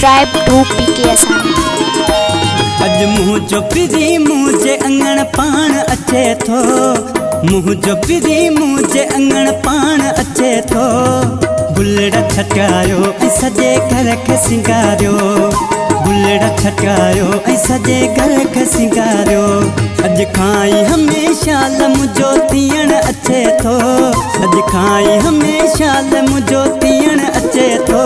subscribe to PK Asani। अज मुँह जो पिरी मुझे अंगण पान अचे थो, मुँह जो पिरी मुझे अंगण पान अचे थो। बुलड़ा छटकायो ऐं सजे घर के सिंगारियो, बुलड़ा छटकायो ऐं सजे घर के सिंगारियो। अज खाई हमेशा मुझो थियण अचे थो, अज खाई हमेशा मुझो थियण अचे थो।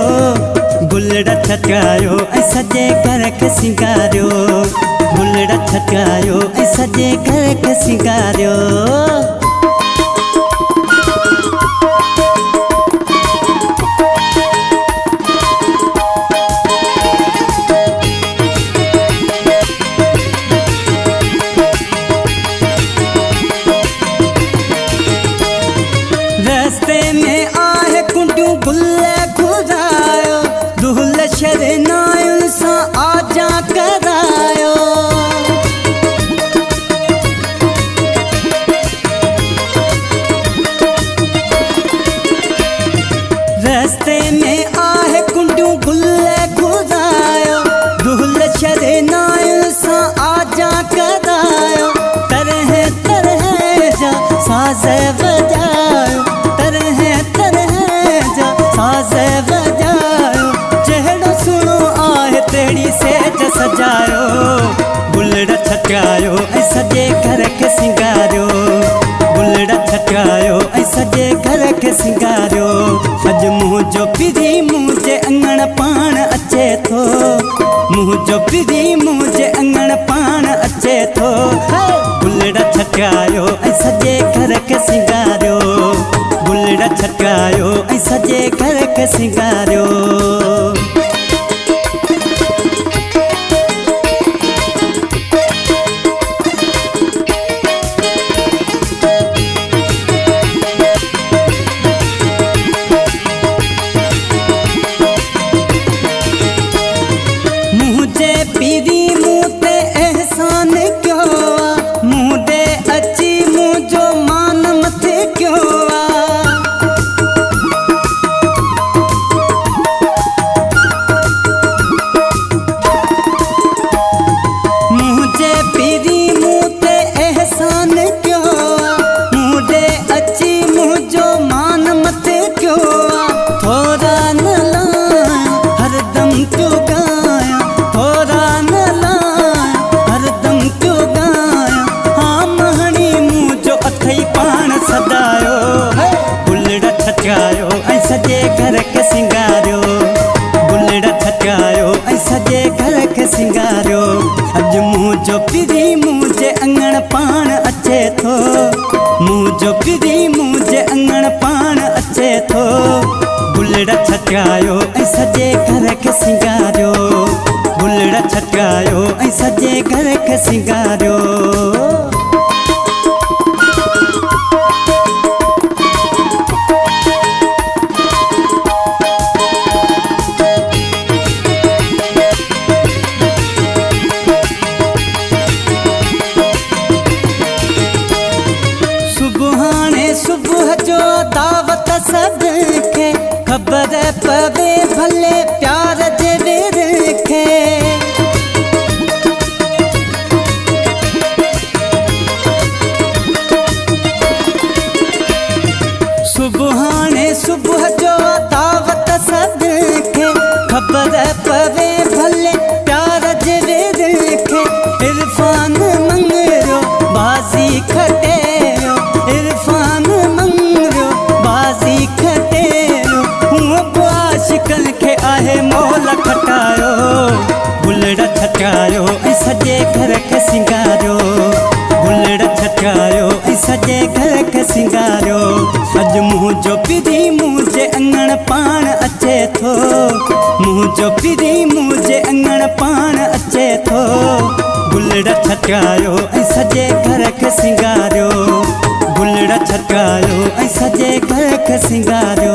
बुलड़ा छटकायो ऐं सजे घर के सिंगारियो, बुलड़ा छटकायो ऐं सजे घर के सिंगारियो। रस्ते में आहे कुंडियूं गुल खुदायो, दुहल शरनायुनि सां आजा करायो। रस्ते में आहे कुंडियूं गुल खुदायो, दुहल शरनायुनि सां आजा करायो। तरह तरह जा साज़ वॼायो, तरह तरह जा साज़ वॼायो। जहिड़ो सुहिणो आहे तहिड़ी सेज सजायो। बुलड़ा छटकायो ऐं सॼे घर के सिंगारियो, बुलड़ा छटकायो ऐं सॼे घर के सिंगारियो। अॼु मुंहुं जो पिरी मुंहिंजे अंगण पाण अचे थो, मुंहुं जो पिरी मुंहिंजे अंगण पाण अचे थो। बुलड़ा छटकायो ऐं सॼे घर के सिंगारियो, बुलड़ा छटकायो ऐं सॼे घर के सिंगारियो। मुझे पीरी मुँह ते एहसान क्यों आ, मुँह दे अची मुझो मान मथे क्यों आ। मुझे पीरी मुँह ते एहसान क्यों आ, मुँह दे अची मुझो मान मथे क्यों आ। थोड़ा न लाया हरदम क्यों गाया, थोड़ा न लाया हरदम क्यों गाया। हाँ महणी मुझो अथई पाण सदायो। बुलड़ा छटकायो ऐं सॼे घर के सिंगारियो, बुलड़ा छटकायो ऐं सॼे घर के सिंगारियो। अॼु मुंहिंजो पिरी मुंहिंजे अंगण पाण अचे थो, मुंहिंजो पिरी मुंहिंजे अंगण पाण अचे थो। बुलड़ा छटकायो ऐं सॼे घर के सिंगारियो, बुलड़ा छटकायो ऐं सॼे घर के सिंगारियो। सुबुहाणे सुबुह जो दावत सदके, ख़बर पवे भले प्यार जे वीर खे। सुबुहाणे सुबुह जो दावत सदके, ख़बर पवे भले प्यार जे वीर खे। इरफान मंगरियो बाज़ी खटेयो, इरफान मंगरियो बाज़ी खटेयो। हूअं बि आशिक़नि खे आहे मोल खटायो। बुलड़ा छटकायो ऐं सॼे घर के सिंगारियो, बुलड़ा छटकायो ऐं सॼे घर के सिंगारियो। अॼु मुंहिंजो पिरी मुंहिंजे अंगण पाण अचे थो, मुंहिंजो पिरी मुंहिंजे अंगण पाण अचे थो। बुलड़ा छटकायो ऐं सॼे घर के सिंगारियो, बुलड़ा छटकायो ऐं सॼे घर के सिंगारियो।